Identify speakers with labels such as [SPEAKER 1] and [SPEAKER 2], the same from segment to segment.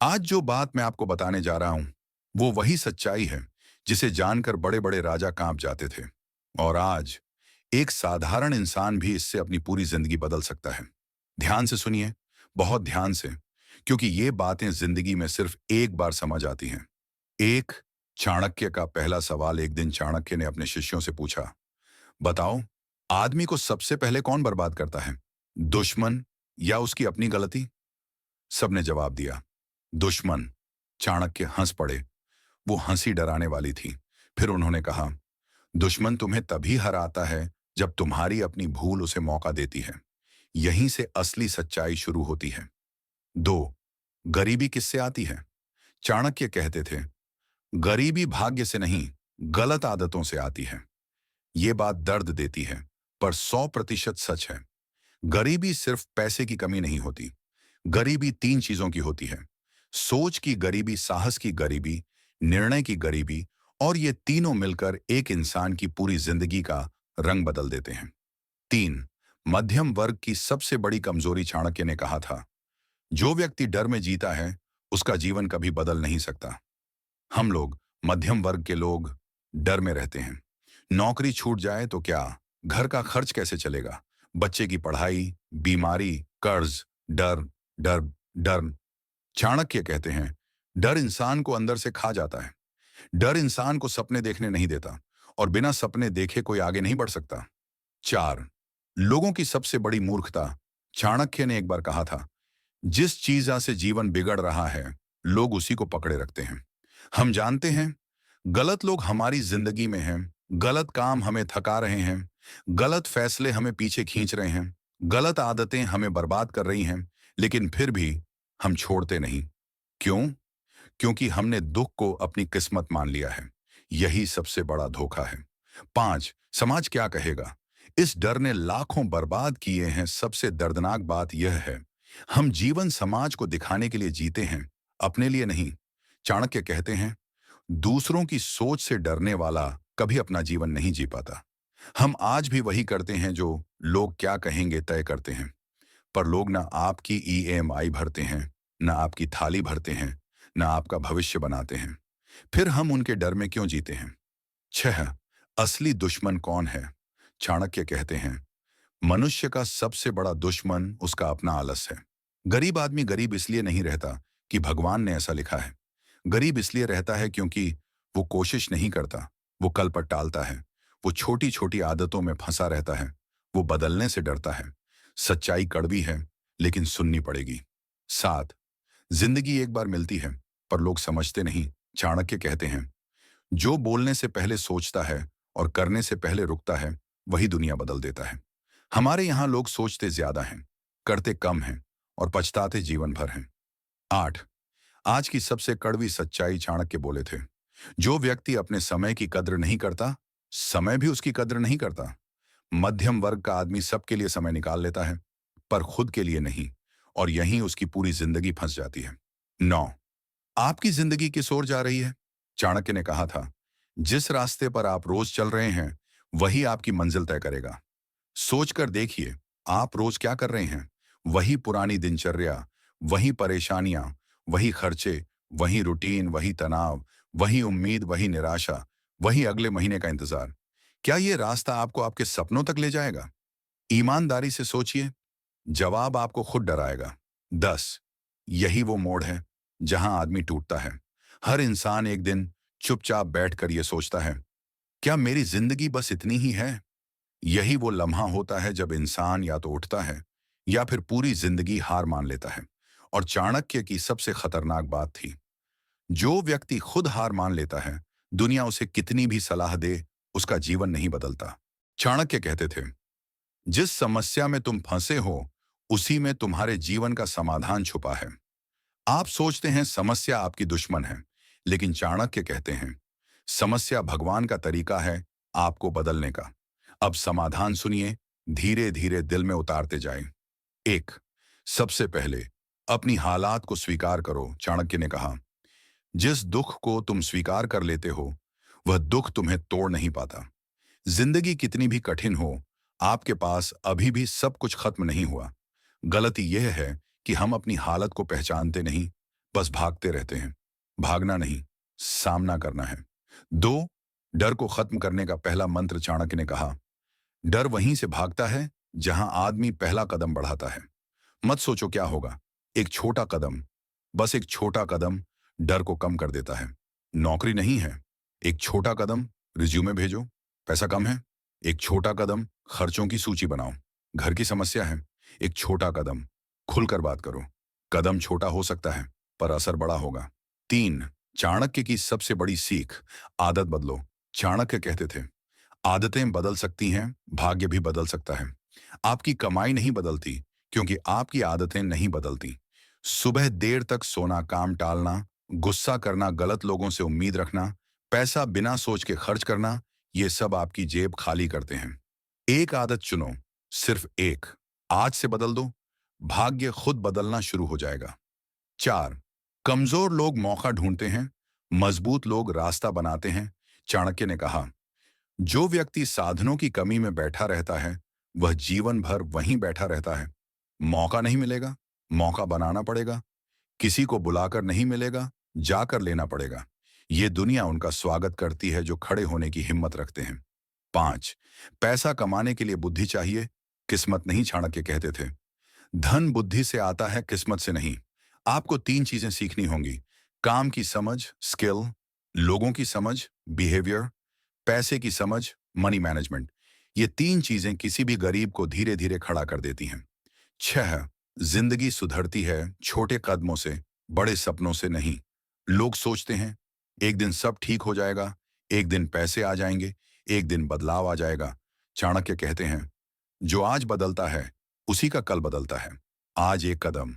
[SPEAKER 1] आज जो बात मैं आपको बताने जा रहा हूं, वो वही सच्चाई है जिसे जानकर बड़े बड़े राजा कांप जाते थे। और आज एक साधारण इंसान भी इससे अपनी पूरी जिंदगी बदल सकता है। ध्यान से सुनिए, बहुत ध्यान से, क्योंकि ये बातें जिंदगी में सिर्फ एक बार समझ आती हैं। एक चाणक्य का पहला सवाल। एक दिन चाणक्य ने अपने शिष्यों से पूछा, बताओ, आदमी को सबसे पहले कौन बर्बाद करता है, दुश्मन या उसकी अपनी गलती? सबने जवाब दिया, दुश्मन। चाणक्य हंस पड़े। वो हंसी डराने वाली थी। फिर उन्होंने कहा, दुश्मन तुम्हें तभी हराता है जब तुम्हारी अपनी भूल उसे मौका देती है। यहीं से असली सच्चाई शुरू होती है। दो, गरीबी किससे आती है? चाणक्य कहते थे, गरीबी भाग्य से नहीं, गलत आदतों से आती है। ये बात दर्द देती है, पर 100% सच है। गरीबी सिर्फ पैसे की कमी नहीं होती। गरीबी तीन चीजों की होती है: सोच की गरीबी, साहस की गरीबी, निर्णय की गरीबी। और ये तीनों मिलकर एक इंसान की पूरी जिंदगी का रंग बदल देते हैं। तीन, मध्यम वर्ग की सबसे बड़ी कमजोरी। चाणक्य ने कहा था, जो व्यक्ति डर में जीता है उसका जीवन कभी बदल नहीं सकता। हम लोग, मध्यम वर्ग के लोग, डर में रहते हैं। नौकरी छूट जाए तो क्या, घर का खर्च कैसे चलेगा, बच्चे की पढ़ाई, बीमारी, कर्ज, डर, डर, डर। चाणक्य कहते हैं, डर इंसान को अंदर से खा जाता है। डर इंसान को सपने देखने नहीं देता, और बिना सपने देखे कोई आगे नहीं बढ़ सकता। चार, लोगों की सबसे बड़ी मूर्खता। चाणक्य ने एक बार कहा था, जिस चीज से जीवन बिगड़ रहा है, लोग उसी को पकड़े रखते हैं। हम जानते हैं गलत लोग हमारी जिंदगी में हैं, गलत काम हमें थका रहे हैं, गलत फैसले हमें पीछे खींच रहे हैं, गलत आदतें हमें बर्बाद कर रही हैं, लेकिन फिर भी हम छोड़ते नहीं। क्यों? क्योंकि हमने दुख को अपनी किस्मत मान लिया है। यही सबसे बड़ा धोखा है। पांच, समाज क्या कहेगा। इस डर ने लाखों बर्बाद किए हैं। सबसे दर्दनाक बात यह है, हम जीवन समाज को दिखाने के लिए जीते हैं, अपने लिए नहीं। चाणक्य कहते हैं, दूसरों की सोच से डरने वाला कभी अपना जीवन नहीं जी पाता। हम आज भी वही करते हैं जो लोग क्या कहेंगे तय करते हैं। पर लोग ना आपकी ईएमआई भरते हैं, ना आपकी थाली भरते हैं, ना आपका भविष्य बनाते हैं। फिर हम उनके डर में क्यों जीते हैं? छह, असली दुश्मन कौन है? चाणक्य कहते हैं, मनुष्य का सबसे बड़ा दुश्मन उसका अपना आलस है। गरीब आदमी गरीब इसलिए नहीं रहता कि भगवान ने ऐसा लिखा है। गरीब इसलिए रहता है क्योंकि वो कोशिश नहीं करता, वो कल पर टालता है, वो छोटी छोटी आदतों में फंसा रहता है, वो बदलने से डरता है। सच्चाई कड़वी है, लेकिन सुननी पड़ेगी। सात, जिंदगी एक बार मिलती है, पर लोग समझते नहीं। चाणक्य कहते हैं, जो बोलने से पहले सोचता है और करने से पहले रुकता है, वही दुनिया बदल देता है। हमारे यहाँ लोग सोचते ज्यादा हैं, करते कम हैं, और पछताते जीवन भर हैं। आठ, आज की सबसे कड़वी सच्चाई। चाणक्य बोले थे, जो व्यक्ति अपने समय की कद्र नहीं करता, समय भी उसकी कद्र नहीं करता। मध्यम वर्ग का आदमी सबके लिए समय निकाल लेता है, पर खुद के लिए नहीं, और यहीं उसकी पूरी जिंदगी फंस जाती है। नौ, आपकी जिंदगी किस ओर जा रही है? चाणक्य ने कहा था, जिस रास्ते पर आप रोज चल रहे हैं, वही आपकी मंजिल तय करेगा। सोचकर देखिए, आप रोज क्या कर रहे हैं? वही पुरानी दिनचर्या, वही परेशानियां, वही खर्चे, वही रूटीन, वही तनाव, वही उम्मीद, वही निराशा, वही अगले महीने का इंतजार। क्या ये रास्ता आपको आपके सपनों तक ले जाएगा? ईमानदारी से सोचिए, जवाब आपको खुद डराएगा। 10, यही वो मोड़ है जहां आदमी टूटता है। हर इंसान एक दिन चुपचाप बैठकर ये सोचता है, क्या मेरी जिंदगी बस इतनी ही है? यही वो लम्हा होता है जब इंसान या तो उठता है या फिर पूरी जिंदगी हार मान लेता है। और चाणक्य की सबसे खतरनाक बात थी, जो व्यक्ति खुद हार मान लेता है, दुनिया उसे कितनी भी सलाह दे, उसका जीवन नहीं बदलता। चाणक्य कहते थे, जिस समस्या में तुम फंसे हो, उसी में तुम्हारे जीवन का समाधान छुपा है। आप सोचते हैं समस्या आपकी दुश्मन है, लेकिन चाणक्य कहते हैं, समस्या भगवान का तरीका है आपको बदलने का। अब समाधान सुनिए, धीरे धीरे दिल में उतारते जाएं। एक, सबसे पहले अपनी हालात को स्वीकार करो। चाणक्य ने कहा, जिस दुख को तुम स्वीकार कर लेते हो, वह दुख तुम्हें तोड़ नहीं पाता। जिंदगी कितनी भी कठिन हो, आपके पास अभी भी सब कुछ खत्म नहीं हुआ। गलती यह है कि हम अपनी हालत को पहचानते नहीं, बस भागते रहते हैं। भागना नहीं, सामना करना है। 2, डर को खत्म करने का पहला मंत्र चाणक्य ने कहा, डर वहीं से भागता है जहां आदमी पहला कदम बढ़ाता है। मत सोचो क्या होगा। एक छोटा कदम, बस एक छोटा कदम डर को कम कर देता है। नौकरी नहीं है, एक छोटा कदम रिज्यूमे भेजो। पैसा कम है, एक छोटा कदम खर्चों की सूची बनाओ। घर की समस्या है, एक छोटा कदम खुलकर बात करो। कदम छोटा हो सकता है पर असर बड़ा होगा। 3, चाणक्य की सबसे बड़ी सीख, आदत बदलो। चाणक्य कहते थे, आदतें बदल सकती हैं, भाग्य भी बदल सकता है। आपकी कमाई नहीं बदलती क्योंकि आपकी आदतें नहीं बदलती। सुबह देर तक सोना, काम टालना, गुस्सा करना, गलत लोगों से उम्मीद रखना, पैसा बिना सोच के खर्च करना, ये सब आपकी जेब खाली करते हैं। एक आदत चुनो, सिर्फ एक, आज से बदल दो, भाग्य खुद बदलना शुरू हो जाएगा। 4, कमजोर लोग मौका ढूंढते हैं, मजबूत लोग रास्ता बनाते हैं। चाणक्य ने कहा, जो व्यक्ति साधनों की कमी में बैठा रहता है वह जीवन भर वहीं बैठा रहता है। मौका नहीं मिलेगा, मौका बनाना पड़ेगा। किसी को बुलाकर नहीं मिलेगा, जाकर लेना पड़ेगा। ये दुनिया उनका स्वागत करती है जो खड़े होने की हिम्मत रखते हैं। 5, पैसा कमाने के लिए बुद्धि चाहिए, किस्मत नहीं। चाणक्य कहते थे, धन बुद्धि से आता है, किस्मत से नहीं। आपको 3 चीजें सीखनी होंगी, काम की समझ, स्किल, लोगों की समझ, बिहेवियर, पैसे की समझ, मनी मैनेजमेंट। ये 3 चीजें किसी भी गरीब को धीरे धीरे खड़ा कर देती हैं। 6, जिंदगी सुधरती है छोटे कदमों से, बड़े सपनों से नहीं। लोग सोचते हैं एक दिन सब ठीक हो जाएगा, एक दिन पैसे आ जाएंगे, एक दिन बदलाव आ जाएगा। चाणक्य कहते हैं, जो आज बदलता है उसी का कल बदलता है। आज एक कदम,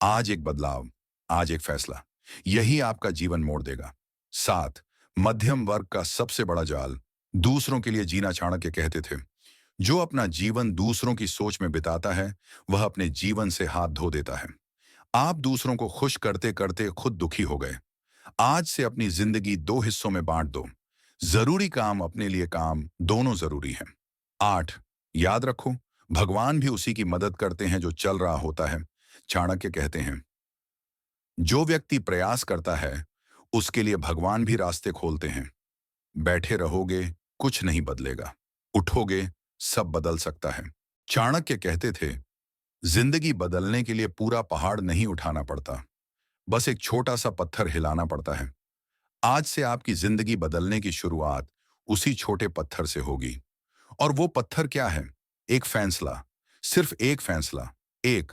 [SPEAKER 1] आज एक बदलाव, आज एक फैसला, यही आपका जीवन मोड़ देगा। 7, मध्यम वर्ग का सबसे बड़ा जाल, दूसरों के लिए जीना। चाणक्य कहते थे, जो अपना जीवन दूसरों की सोच में बिताता है वह अपने जीवन से हाथ धो देता है। आप दूसरों को खुश करते करते खुद दुखी हो गए। आज से अपनी जिंदगी 2 हिस्सों में बांट दो, जरूरी काम, अपने लिए काम, दोनों जरूरी हैं। 8, याद रखो, भगवान भी उसी की मदद करते हैं जो चल रहा होता है। चाणक्य कहते हैं, जो व्यक्ति प्रयास करता है उसके लिए भगवान भी रास्ते खोलते हैं। बैठे रहोगे कुछ नहीं बदलेगा, उठोगे सब बदल सकता है। चाणक्य कहते थे, जिंदगी बदलने के लिए पूरा पहाड़ नहीं उठाना पड़ता, बस एक छोटा सा पत्थर हिलाना पड़ता है। आज से आपकी जिंदगी बदलने की शुरुआत उसी छोटे पत्थर से होगी। और वो पत्थर क्या है? एक फैसला, सिर्फ एक फैसला। एक,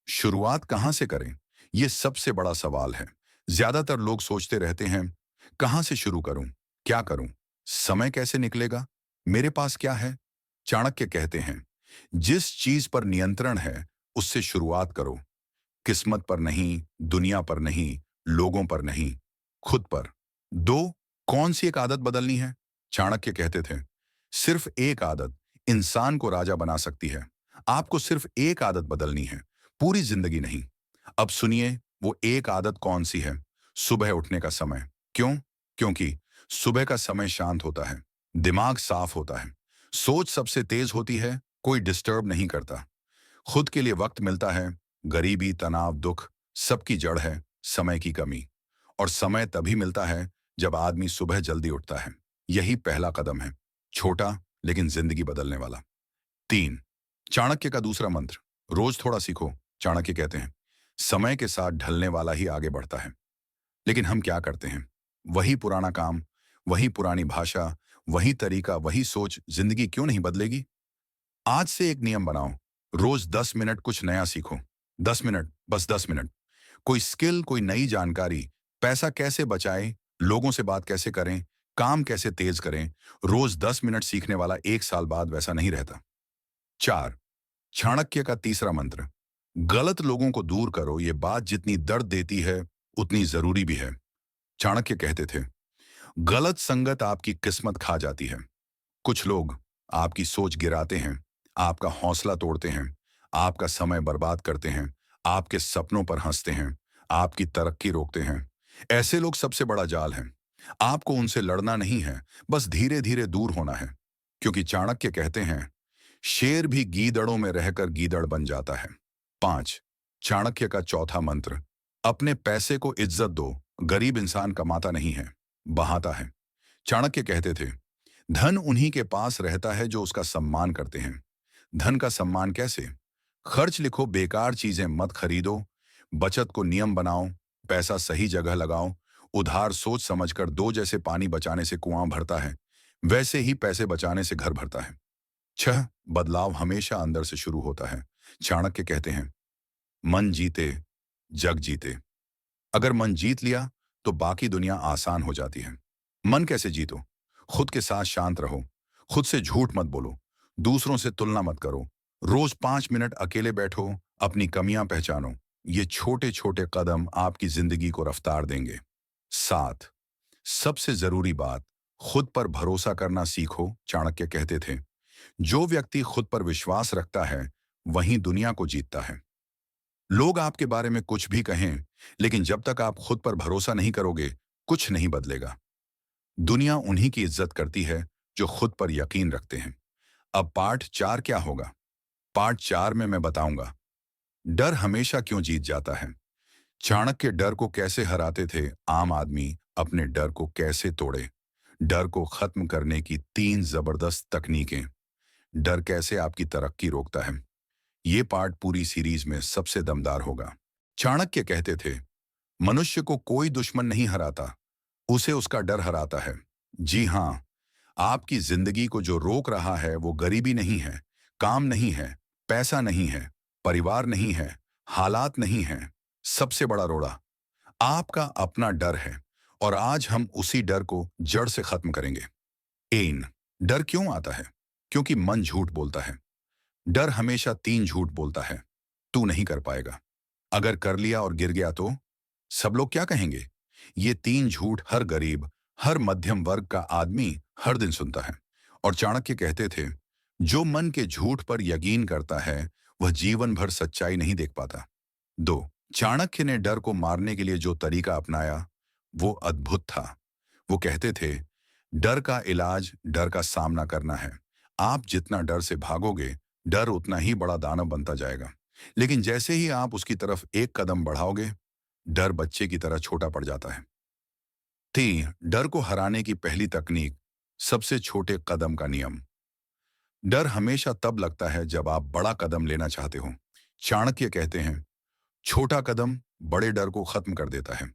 [SPEAKER 1] शुरुआत कहां से करें? ये सबसे बड़ा सवाल है। ज्यादातर लोग सोचते रहते हैं, कहां से शुरू करूं, क्या करूं, समय कैसे निकलेगा, मेरे पास क्या है? चाणक्य कहते हैं, जिस चीज पर नियंत्रण है उससे शुरुआत करो। किस्मत पर नहीं, दुनिया पर नहीं, लोगों पर नहीं, खुद पर। 2, कौन सी एक आदत बदलनी है? चाणक्य कहते थे, सिर्फ एक आदत इंसान को राजा बना सकती है। आपको सिर्फ एक आदत बदलनी है, पूरी जिंदगी नहीं। अब सुनिए वो एक आदत कौन सी है। सुबह उठने का समय। क्यों? क्योंकि सुबह का समय शांत होता है, दिमाग साफ होता है, सोच सबसे तेज होती है, कोई डिस्टर्ब नहीं करता, खुद के लिए वक्त मिलता है। गरीबी, तनाव, दुख, सबकी जड़ है समय की कमी। और समय तभी मिलता है जब आदमी सुबह जल्दी उठता है। यही पहला कदम है, छोटा लेकिन जिंदगी बदलने वाला। 3, चाणक्य का दूसरा मंत्र, रोज थोड़ा सीखो। चाणक्य कहते हैं, समय के साथ ढलने वाला ही आगे बढ़ता है। लेकिन हम क्या करते हैं? वही पुराना काम, वही पुरानी भाषा, वही तरीका, वही सोच। जिंदगी क्यों नहीं बदलेगी? आज से एक नियम बनाओ, रोज 10 मिनट कुछ नया सीखो। 10 मिनट, बस 10 मिनट। कोई स्किल, कोई नई जानकारी, पैसा कैसे बचाएं, लोगों से बात कैसे करें, काम कैसे तेज करें। रोज 10 मिनट सीखने वाला 1 साल बाद वैसा नहीं रहता। 4, चाणक्य का तीसरा मंत्र, गलत लोगों को दूर करो। ये बात जितनी दर्द देती है उतनी जरूरी भी है। चाणक्य कहते थे, गलत संगत आपकी किस्मत खा जाती है। कुछ लोग आपकी सोच गिराते हैं, आपका हौसला तोड़ते हैं, आपका समय बर्बाद करते हैं, आपके सपनों पर हंसते हैं, आपकी तरक्की रोकते हैं। ऐसे लोग सबसे बड़ा जाल हैं। आपको उनसे लड़ना नहीं है, बस धीरे धीरे दूर होना है। क्योंकि चाणक्य कहते हैं, शेर भी गीदड़ों में रहकर गीदड़ बन जाता है। 5, चाणक्य का चौथा मंत्र, अपने पैसे को इज्जत दो। गरीब इंसान कमाता नहीं है, बहाता है। चाणक्य कहते थे, धन उन्हीं के पास रहता है जो उसका सम्मान करते हैं। धन का सम्मान कैसे? खर्च लिखो, बेकार चीजें मत खरीदो। बचत को नियम बनाओ। पैसा सही जगह लगाओ। उधार सोच समझकर दो। जैसे पानी बचाने से कुआं भरता है, वैसे ही पैसे बचाने से घर भरता है। 6, बदलाव हमेशा अंदर से शुरू होता है। चाणक्य कहते हैं, मन जीते, जग जीते। अगर मन जीत लिया तो बाकी दुनिया आसान हो जाती है। मन कैसे जीतो? खुद के साथ शांत रहो। खुद से झूठ मत बोलो। दूसरों से तुलना मत करो। रोज 5 मिनट अकेले बैठो। अपनी कमियां पहचानो। ये छोटे छोटे कदम आपकी जिंदगी को रफ्तार देंगे। 7, सबसे जरूरी बात, खुद पर भरोसा करना सीखो। चाणक्य कहते थे, जो व्यक्ति खुद पर विश्वास रखता है वही दुनिया को जीतता है। लोग आपके बारे में कुछ भी कहें, लेकिन जब तक आप खुद पर भरोसा नहीं करोगे, कुछ नहीं बदलेगा। दुनिया उन्हीं की इज्जत करती है जो खुद पर यकीन रखते हैं। अब पार्ट 4 क्या होगा? पार्ट 4 में मैं बताऊंगा, डर हमेशा क्यों जीत जाता है। चाणक्य डर को कैसे हराते थे, आम आदमी अपने डर को कैसे तोड़े, डर को खत्म करने की 3 जबरदस्त तकनीकें, डर कैसे आपकी तरक्की रोकता है। ये पार्ट पूरी सीरीज में सबसे दमदार होगा। चाणक्य कहते थे, मनुष्य को कोई दुश्मन नहीं हराता, उसे उसका डर हराता है। जी हाँ, आपकी जिंदगी को जो रोक रहा है वो गरीबी नहीं है, काम नहीं है, पैसा नहीं है, परिवार नहीं है, हालात नहीं है। सबसे बड़ा रोड़ा आपका अपना डर है, और आज हम उसी डर को जड़ से खत्म करेंगे। एन, डर क्यों आता है? क्योंकि मन झूठ बोलता है। डर हमेशा 3 झूठ बोलता है। तू नहीं कर पाएगा, अगर कर लिया और गिर गया तो, सब लोग क्या कहेंगे। ये 3 झूठ हर गरीब, हर मध्यम वर्ग का आदमी हर दिन सुनता है। और चाणक्य कहते थे, जो मन के झूठ पर यकीन करता है वह जीवन भर सच्चाई नहीं देख पाता। 2, चाणक्य ने डर को मारने के लिए जो तरीका अपनाया वो अद्भुत था। वो कहते थे, डर का इलाज डर का सामना करना है। आप जितना डर से भागोगे, डर उतना ही बड़ा दानव बनता जाएगा। लेकिन जैसे ही आप उसकी तरफ एक कदम बढ़ाओगे, डर बच्चे की तरह छोटा पड़ जाता है। 3, डर को हराने की पहली तकनीक, सबसे छोटे कदम का नियम। डर हमेशा तब लगता है जब आप बड़ा कदम लेना चाहते हो। चाणक्य कहते हैं, छोटा कदम बड़े डर को खत्म कर देता है।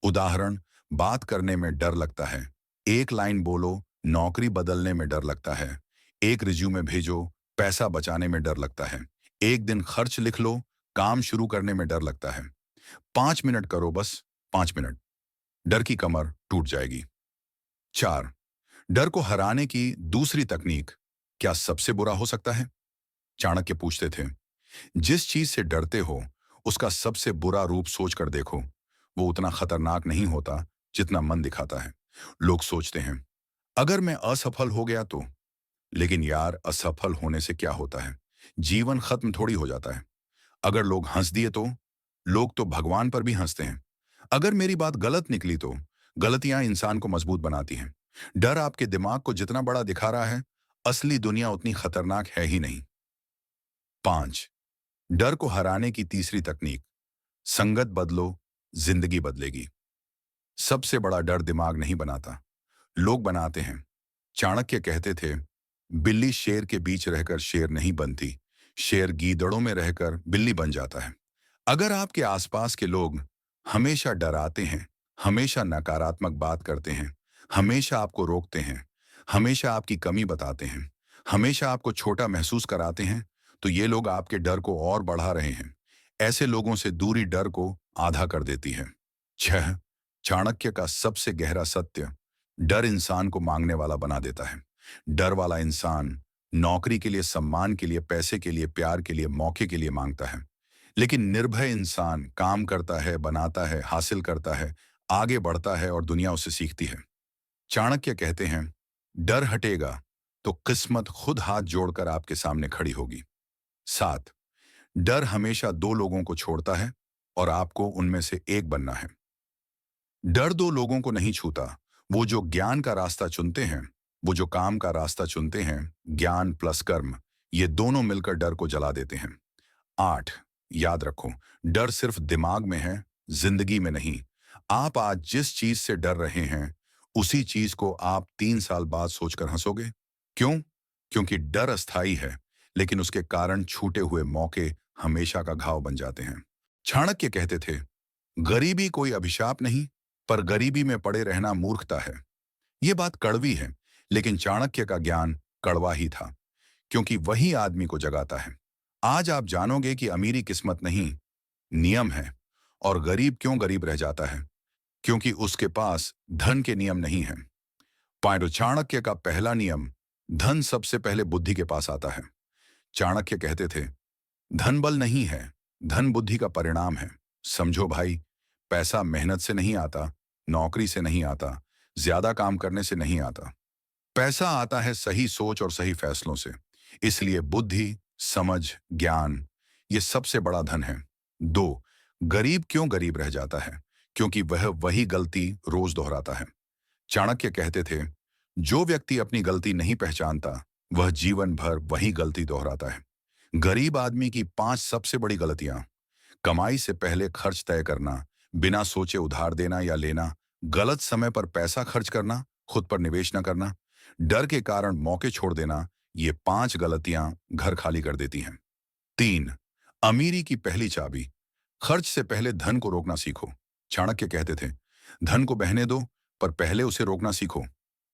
[SPEAKER 1] उदाहरण, बात करने में डर लगता है, एक लाइन बोलो, नौकरी बदलने में डर लगता है, एक रिज्यूमे भेजो, पैसा बचाने में डर लगता है, एक दिन खर्च लिख लो, काम शुरू करने में डर लगता है। 5 मिनट करो, बस 5 मिनट, डर की कमर टूट जाएगी। 4, डर को हराने की दूसरी तकनीक, क्या सबसे बुरा हो सकता है? चाणक्य पूछते थे, जिस चीज से डरते हो उसका सबसे बुरा रूप सोच कर देखो, वो उतना खतरनाक नहीं होता जितना मन दिखाता है। लोग सोचते हैं, अगर मैं असफल हो गया तो, लेकिन यार असफल होने से क्या होता है, जीवन खत्म थोड़ी हो जाता है। अगर लोग हंस दिए तो, लोग तो भगवान पर भी हंसते हैं। अगर मेरी बात गलत निकली तो, गलतियां इंसान को मजबूत बनाती हैं। डर आपके दिमाग को जितना बड़ा दिखा रहा है, असली दुनिया उतनी खतरनाक है ही नहीं। 5, डर को हराने की तीसरी तकनीक, संगत बदलो, जिंदगी बदलेगी। सबसे बड़ा डर दिमाग नहीं बनाता, लोग बनाते हैं। चाणक्य कहते थे, बिल्ली शेर के बीच रहकर शेर नहीं बनती, शेर गीदड़ों में रहकर बिल्ली बन जाता है। अगर आपके आसपास के लोग हमेशा डराते हैं, हमेशा नकारात्मक बात करते हैं, हमेशा आपको रोकते हैं, हमेशा आपकी कमी बताते हैं, हमेशा आपको छोटा महसूस कराते हैं, तो ये लोग आपके डर को और बढ़ा रहे हैं। ऐसे लोगों से दूरी डर को आधा कर देती है। 6, चाणक्य का सबसे गहरा सत्य, डर इंसान को मांगने वाला बना देता है। डर वाला इंसान नौकरी के लिए, सम्मान के लिए, पैसे के लिए, प्यार के लिए, मौके के लिए मांगता है। लेकिन निर्भय इंसान काम करता है, बनाता है, हासिल करता है, आगे बढ़ता है और दुनिया उससे सीखती है। चाणक्य कहते हैं, डर हटेगा तो किस्मत खुद हाथ जोड़कर आपके सामने खड़ी होगी। 7, डर हमेशा 2 लोगों को छोड़ता है और आपको उनमें से एक बनना है। डर 2 लोगों को नहीं छूता, वो जो ज्ञान का रास्ता चुनते हैं, वो जो काम का रास्ता चुनते हैं, ज्ञान प्लस कर्म, ये दोनों मिलकर डर को जला देते हैं। 8, याद रखो, डर सिर्फ दिमाग में है, जिंदगी में नहीं। आप आज जिस चीज से डर रहे हैं, उसी चीज को आप 3 साल बाद सोचकर हंसोगे। क्यों? क्योंकि डर अस्थाई है, लेकिन उसके कारण छूटे हुए मौके हमेशा का घाव बन जाते हैं। चाणक्य कहते थे, गरीबी कोई अभिशाप नहीं, पर गरीबी में पड़े रहना मूर्खता है। ये बात कड़वी है, लेकिन चाणक्य का ज्ञान कड़वा ही था, क्योंकि वही आदमी को जगाता है। आज आप जानोगे कि अमीरी किस्मत नहीं, नियम है। और गरीब क्यों गरीब रह जाता है? क्योंकि उसके पास धन के नियम नहीं है। पांडु चाणक्य का पहला नियम, धन सबसे पहले बुद्धि के पास आता है। चाणक्य कहते थे, धन बल नहीं है, धन बुद्धि का परिणाम है। समझो भाई, पैसा मेहनत से नहीं आता, नौकरी से नहीं आता, ज्यादा काम करने से नहीं आता। पैसा आता है सही सोच और सही फैसलों से। इसलिए बुद्धि, समझ, ज्ञान, ये सबसे बड़ा धन है। दो, गरीब क्यों गरीब रह जाता है? क्योंकि वह वही गलती रोज दोहराता है। चाणक्य कहते थे, जो व्यक्ति अपनी गलती नहीं पहचानता, वह जीवन भर वही गलती दोहराता है। गरीब आदमी की 5 सबसे बड़ी गलतियां: कमाई से पहले खर्च तय करना, बिना सोचे उधार देना या लेना, गलत समय पर पैसा खर्च करना, खुद पर निवेश न करना, डर के कारण मौके छोड़ देना। ये 5 गलतियां घर खाली कर देती हैं। 3, अमीरी की पहली चाबी, खर्च से पहले धन को रोकना सीखो। चाणक्य कहते थे, धन को बहने दो, पर पहले उसे रोकना सीखो।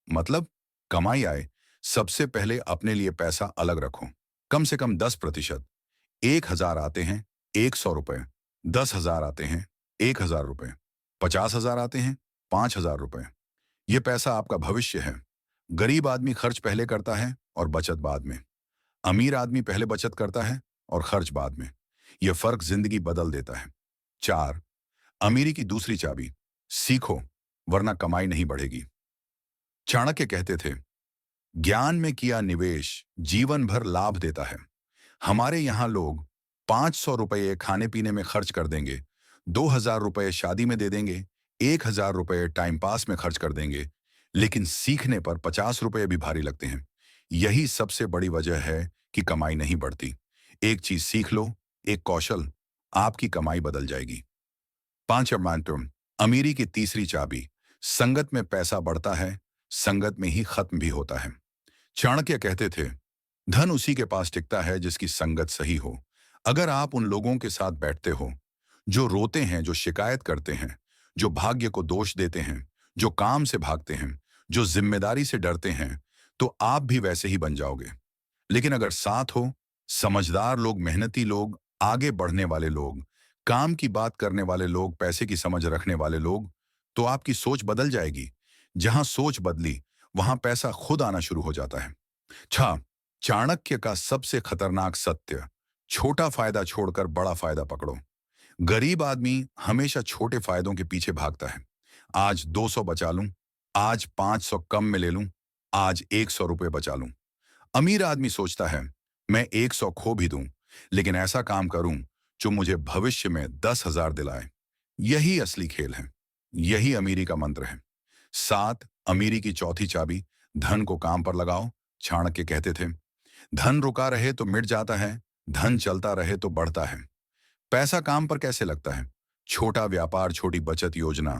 [SPEAKER 1] मतलब, कमाई आए, सबसे पहले अपने लिए पैसा अलग रखो। कम से कम 10%। 1,000 आते हैं, 100 रुपए। 10,000 आते हैं, 1,000 रुपए। 50,000 आते हैं, 5,000 रुपए। ये पैसा आपका भविष्य है। गरीब आदमी खर्च पहले करता है और बचत बाद में। अमीर आदमी पहले बचत करता है और खर्च बाद में। यह फर्क जिंदगी बदल देता है। 4, अमीरी की दूसरी चाबी, सीखो, वरना कमाई नहीं बढ़ेगी। चाणक्य कहते थे, ज्ञान में किया निवेश जीवन भर लाभ देता है। हमारे यहाँ लोग 500 रुपये खाने पीने में खर्च कर देंगे, 2,000 रुपये शादी में दे देंगे, 1,000 रुपये टाइम पास में खर्च कर देंगे, लेकिन सीखने पर 50 रुपये भी भारी लगते हैं। यही सबसे बड़ी वजह है कि कमाई नहीं बढ़ती। एक चीज सीख लो, एक कौशल, आपकी कमाई बदल जाएगी। 5, अमीरी की तीसरी चाबी, संगत में पैसा बढ़ता है, संगत में ही खत्म भी होता है। चाणक्य कहते थे, धन उसी के पास टिकता है जिसकी संगत सही हो। अगर आप उन लोगों के साथ बैठते हो जो रोते हैं, जो शिकायत करते हैं, जो भाग्य को दोष देते हैं, जो काम से भागते हैं, जो जिम्मेदारी से डरते हैं, तो आप भी वैसे ही बन जाओगे। लेकिन अगर साथ हो, समझदार लोग, मेहनती लोग, आगे बढ़ने वाले लोग, काम की बात करने वाले लोग, पैसे की समझ रखने वाले लोग, तो आपकी सोच बदल जाएगी। जहां सोच बदली, वहां पैसा खुद आना शुरू हो जाता है। चाणक्य का सबसे खतरनाक सत्य, छोटा फायदा छोड़कर बड़ा फायदा पकड़ो। गरीब आदमी हमेशा छोटे फायदों के पीछे भागता है। आज 200 बचा लूं, आज 500 कम में ले लूं, आज 100 रुपये बचा लूं। अमीर आदमी सोचता है, मैं 100 खो भी दूं, लेकिन ऐसा काम करूं जो मुझे भविष्य में 10,000 दिलाए। यही असली खेल है। यही अमीरी का मंत्र है। 7, अमीरी की चौथी चाबी, धन को काम पर लगाओ। चाणक्य कहते थे, धन रुका रहे तो मिट जाता है, धन चलता रहे तो बढ़ता है। पैसा काम पर कैसे लगता है? छोटा व्यापार, छोटी बचत योजना,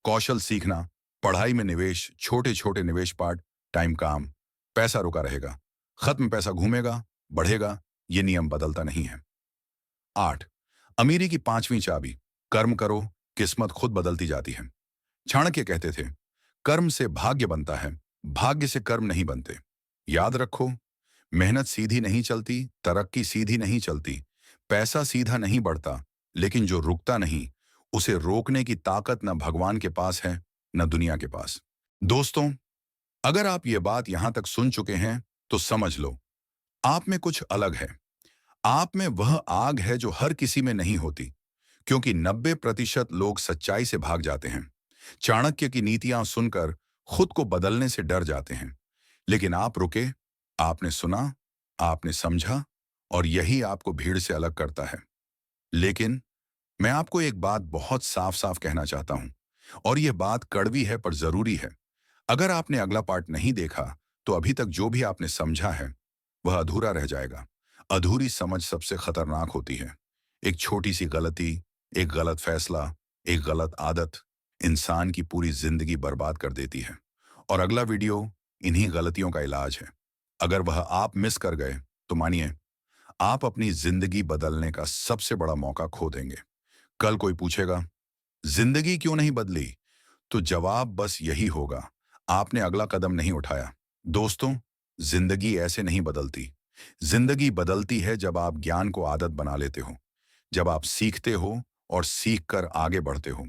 [SPEAKER 1] कौशल सीखना, पढ़ाई में निवेश, छोटे छोटे निवेश पार्ट, टाइम काम। पैसा रुका रहेगा, खत्म पैसा घूमेगा, बढ़ेगा। ये नियम बदलता नहीं है। 8, अमीरी की पांचवी चाबी, कर्म करो, किस्मत खुद बदलती जाती है। चाणक्य कहते थे, कर्म से भाग्य बनता है, भाग्य से कर्म नहीं बनते। याद रखो, मेहनत सीधी नहीं चलती, तरक्की सीधी नहीं चलती, पैसा सीधा नहीं बढ़ता, लेकिन जो रुकता नहीं, उसे रोकने की ताकत न भगवान के पास है, न दुनिया के पास। दोस्तों, अगर आप ये बात यहां तक सुन चुके हैं, तो समझ लो, आप में कुछ अलग है। आप में वह आग है जो हर किसी में नहीं होती, क्योंकि 90% लोग सच्चाई से भाग जाते हैं। चाणक्य की नीतियां सुनकर खुद को बदलने से डर जाते हैं, लेकिन आप रुके, आपने सुना, आपने समझा, और यही आपको भीड़ से अलग करता है। लेकिन मैं आपको एक बात बहुत साफ साफ कहना चाहता हूं, और यह बात कड़वी है पर जरूरी है। अगर आपने अगला पार्ट नहीं देखा, तो अभी तक जो भी आपने समझा है वह अधूरा रह जाएगा। अधूरी समझ सबसे खतरनाक होती है। एक छोटी सी गलती, एक गलत फैसला, एक गलत आदत इंसान की पूरी जिंदगी बर्बाद कर देती है। और अगला वीडियो इन्हीं गलतियों का इलाज है। अगर वह आप मिस कर गए तो मानिए आप अपनी जिंदगी बदलने का सबसे बड़ा मौका खो देंगे। कल कोई पूछेगा जिंदगी क्यों नहीं बदली, तो जवाब बस यही होगा, आपने अगला कदम नहीं उठाया। दोस्तों, जिंदगी ऐसे नहीं बदलती। जिंदगी बदलती है जब आप ज्ञान को आदत बना लेते हो, जब आप सीखते हो और सीख कर आगे बढ़ते हो।